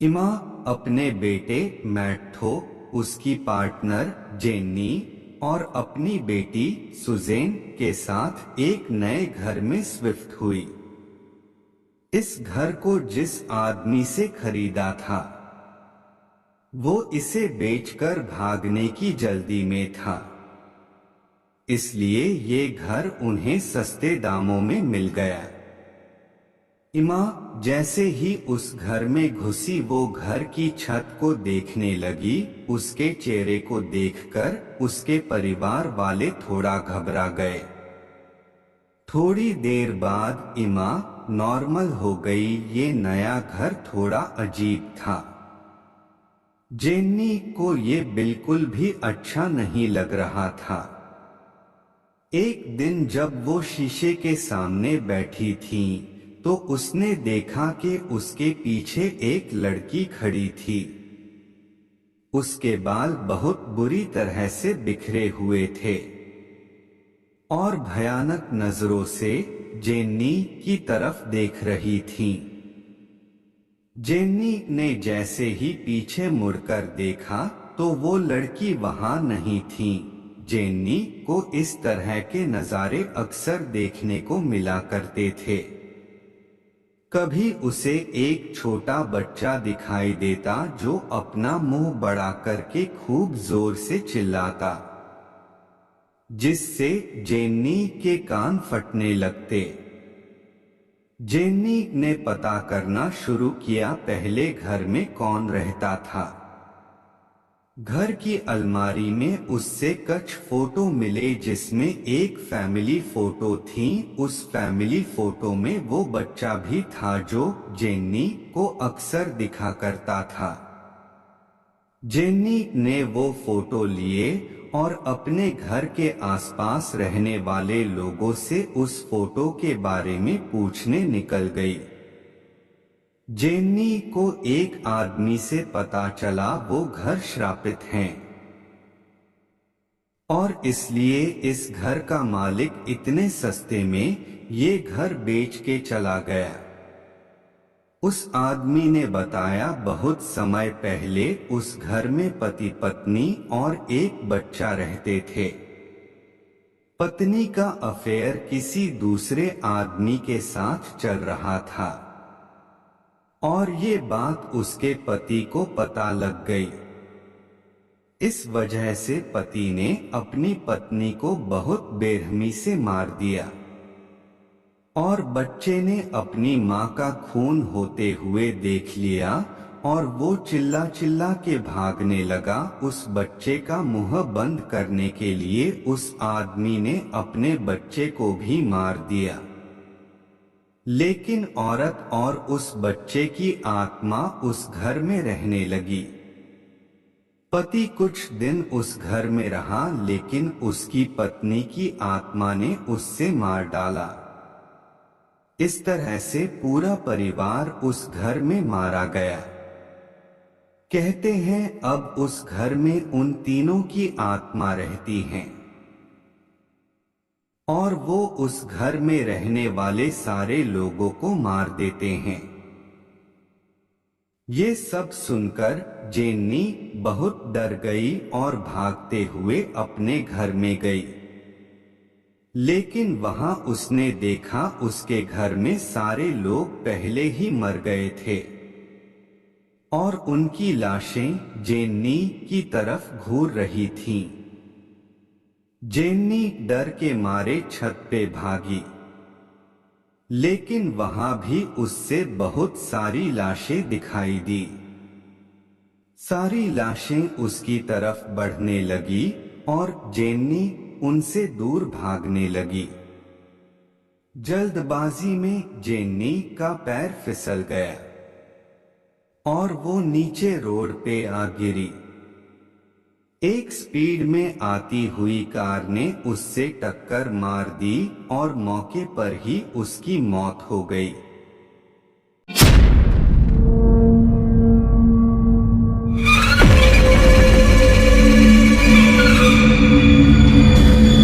इमा अपने बेटे मैट्थो, उसकी पार्टनर जेन्नी और अपनी बेटी सुजेन के साथ एक नए घर में शिफ्ट हुई। इस घर को जिस आदमी से खरीदा था वो इसे बेचकर भागने की जल्दी में था, इसलिए ये घर उन्हें सस्ते दामों में मिल गया। इमा जैसे ही उस घर में घुसी वो घर की छत को देखने लगी। उसके चेहरे को देखकर उसके परिवार वाले थोड़ा घबरा गए। थोड़ी देर बाद इमा नॉर्मल हो गई। ये नया घर थोड़ा अजीब था। जेन्नी को ये बिल्कुल भी अच्छा नहीं लग रहा था। एक दिन जब वो शीशे के सामने बैठी थी तो उसने देखा कि उसके पीछे एक लड़की खड़ी थी। उसके बाल बहुत बुरी तरह से बिखरे हुए थे और भयानक नजरों से जेन्नी की तरफ देख रही थी। जेन्नी ने जैसे ही पीछे मुड़कर देखा तो वो लड़की वहां नहीं थी। जेन्नी को इस तरह के नजारे अक्सर देखने को मिला करते थे। कभी उसे एक छोटा बच्चा दिखाई देता जो अपना मुंह बड़ा करके खूब जोर से चिल्लाता, जिससे जेन्नी के कान फटने लगते। जेन्नी ने पता करना शुरू किया पहले घर में कौन रहता था। घर की अलमारी में उससे कुछ फोटो मिले जिसमें एक फैमिली फोटो थी। उस फैमिली फोटो में वो बच्चा भी था जो जेन्नी को अक्सर दिखा करता था। जेन्नी ने वो फोटो लिए और अपने घर के आसपास रहने वाले लोगों से उस फोटो के बारे में पूछने निकल गई। जेन्नी को एक आदमी से पता चला वो घर श्रापित है और इसलिए इस घर का मालिक इतने सस्ते में ये घर बेच के चला गया। उस आदमी ने बताया बहुत समय पहले उस घर में पति पत्नी और एक बच्चा रहते थे। पत्नी का अफेयर किसी दूसरे आदमी के साथ चल रहा था और ये बात उसके पति को पता लग गई। इस वजह से पति ने अपनी पत्नी को बहुत बेरहमी से मार दिया और बच्चे ने अपनी मां का खून होते हुए देख लिया और वो चिल्ला चिल्ला के भागने लगा। उस बच्चे का मुंह बंद करने के लिए उस आदमी ने अपने बच्चे को भी मार दिया, लेकिन औरत और उस बच्चे की आत्मा उस घर में रहने लगी। पति कुछ दिन उस घर में रहा लेकिन उसकी पत्नी की आत्मा ने उससे मार डाला। इस तरह से पूरा परिवार उस घर में मारा गया। कहते हैं अब उस घर में उन तीनों की आत्मा रहती हैं और वो उस घर में रहने वाले सारे लोगों को मार देते हैं। ये सब सुनकर जेन्नी बहुत डर गई और भागते हुए अपने घर में गई, लेकिन वहां उसने देखा उसके घर में सारे लोग पहले ही मर गए थे और उनकी लाशें जेन्नी की तरफ घूर रही थीं। जेन्नी डर के मारे छत पे भागी, लेकिन वहां भी उससे बहुत सारी लाशें दिखाई दी। सारी लाशें उसकी तरफ बढ़ने लगी और जेन्नी उनसे दूर भागने लगी। जल्दबाजी में जेन्नी का पैर फिसल गया और वो नीचे रोड पे आ गिरी। एक स्पीड में आती हुई कार ने उससे टक्कर मार दी और मौके पर ही उसकी मौत हो गई।